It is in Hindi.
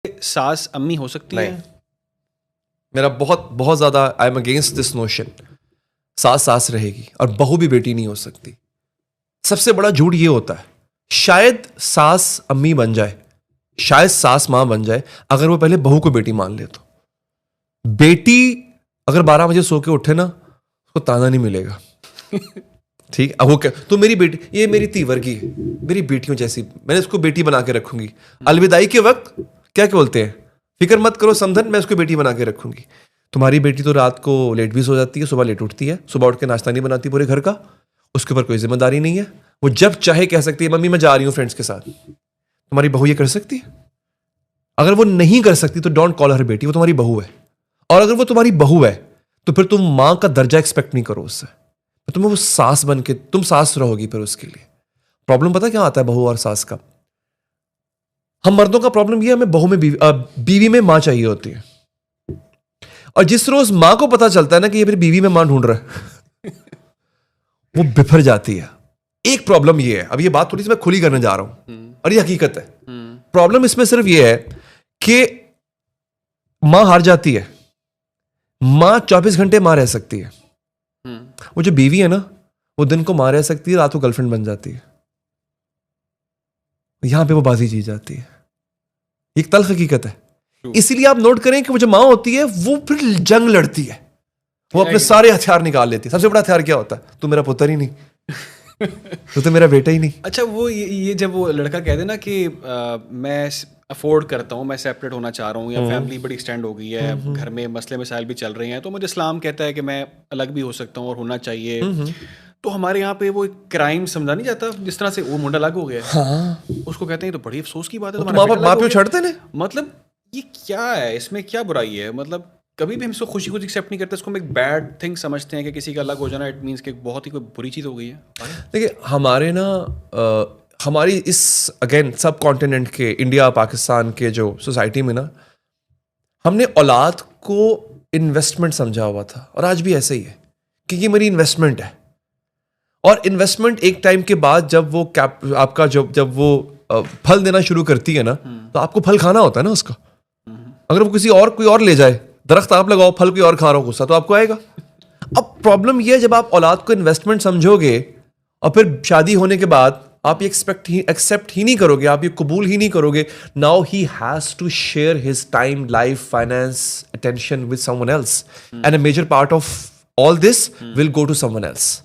सास अम्मी हो सकती नहीं। है? मेरा बहुत बहुत ज़्यादा I am against this notion. सास सास रहेगी और बहू भी बेटी नहीं हो सकती। सबसे बड़ा झूठ ये होता है, शायद सास अम्मी बन जाए, शायद सास माँ बन जाए, अगर वो पहले बहू को बेटी मान ले तो। बेटी अगर 12 बजे सो के उठे ना, उसको ताना नहीं मिलेगा। ठीक, अब वो क्या, तो मेरी बेटी, ये मेरी तीवर्गी है, मेरी बेटियों जैसी, मैंने इसको बेटी बना के रखूंगी। अलविदाई के वक्त क्या क्या बोलते हैं, फिक्र मत करो समधन, मैं उसको बेटी बना के रखूंगी। तुम्हारी बेटी तो रात को लेट भी सो जाती है, सुबह लेट उठती है, सुबह उठ के नाश्ता नहीं बनाती पूरे घर का, उसके ऊपर कोई जिम्मेदारी नहीं है। वो जब चाहे कह सकती है मम्मी मैं जा रही हूँ फ्रेंड्स के साथ। तुम्हारी बहू ये कर सकती है? अगर वो नहीं कर सकती तो डोंट कॉल हर बेटी, वो तुम्हारी बहू है। और अगर वो तुम्हारी बहू है तो फिर तुम माँ का दर्जा एक्सपेक्ट नहीं करो उससे, तुम्हें वो सास बन के तुम सास रहोगी फिर उसके लिए। प्रॉब्लम पता क्या आता है बहू और सास का? हम मर्दों का प्रॉब्लम ये है, हमें बहू में बीवी में माँ चाहिए होती है। और जिस रोज माँ को पता चलता है ना कि ये मेरी बीवी में माँ ढूंढ रहा है वो बिफर जाती है। एक प्रॉब्लम ये है, अब ये बात थोड़ी सी मैं खुली करने जा रहा हूं और ये हकीकत है। प्रॉब्लम इसमें सिर्फ ये है कि माँ हार जाती है, माँ 24 घंटे माँ रह सकती है। वो जो बीवी है ना, वो दिन को माँ रह सकती है, रात को गर्लफ्रेंड बन जाती है। यहां पे वो बाजी जी जाती है। एक तल्ख हकीकत है। इसीलिए आप नोट करें कि वो जो माँ होती है वो फिर जंग लड़ती है, वो अपने सारे हथियार निकाल लेती है। सबसे बड़ा हथियार क्या होता है? तू मेरा पुत्र ही नहीं तो मेरा बेटा ही नहीं। अच्छा, वो ये जब वो लड़का कहते ना कि मैं अफोर्ड करता हूँ, मैं सेपरेट होना चाह रहा हूँ, या फैमिली बड़ी एक्सटेंड हो गई है, घर में मसले मसाइल भी चल रहे हैं, तो मुझे इस्लाम कहता है कि मैं अलग भी हो सकता हूँ और होना चाहिए। तो हमारे यहाँ पे वो एक क्राइम समझा नहीं जाता, जिस तरह से वो मुंडा अलग हो गया है। हाँ, उसको कहते हैं तो बड़ी अफसोस की बात है, तो तुम्हारा बेटा अलग माँ हो प्यो गया। छड़ते ने। मतलब ये क्या है, इसमें क्या बुराई है? मतलब कभी भी हम इसको खुशी खुशी एक्सेप्ट नहीं करते, इसको हम एक बैड थिंग समझते हैं कि किसी का अलग हो जाना इट मीन्स कि बहुत ही कोई बुरी चीज़ हो गई है। देखिए हमारे ना हमारी इस अगेन सब कॉन्टिनेंट के, इंडिया पाकिस्तान के जो सोसाइटी में ना, हमने औलाद को इन्वेस्टमेंट समझा हुआ था, और आज भी ऐसे ही है कि ये मेरी इन्वेस्टमेंट है। और इन्वेस्टमेंट एक टाइम के बाद जब वो आपका जब वो फल देना शुरू करती है ना, तो आपको फल खाना होता है ना उसका। अगर वो कोई और ले जाए, दरख्त आप लगाओ, फल कोई और खा रहा हो, गुस्सा तो आपको आएगा। अब प्रॉब्लम ये है, जब आप औलाद को इन्वेस्टमेंट समझोगे और फिर शादी होने के बाद आप ये एक्सेप्ट ही नहीं करोगे, आप ये कबूल ही नहीं करोगे, now he has to share his time, life, finance, attention with someone else, and a major part of all this will go to someone else.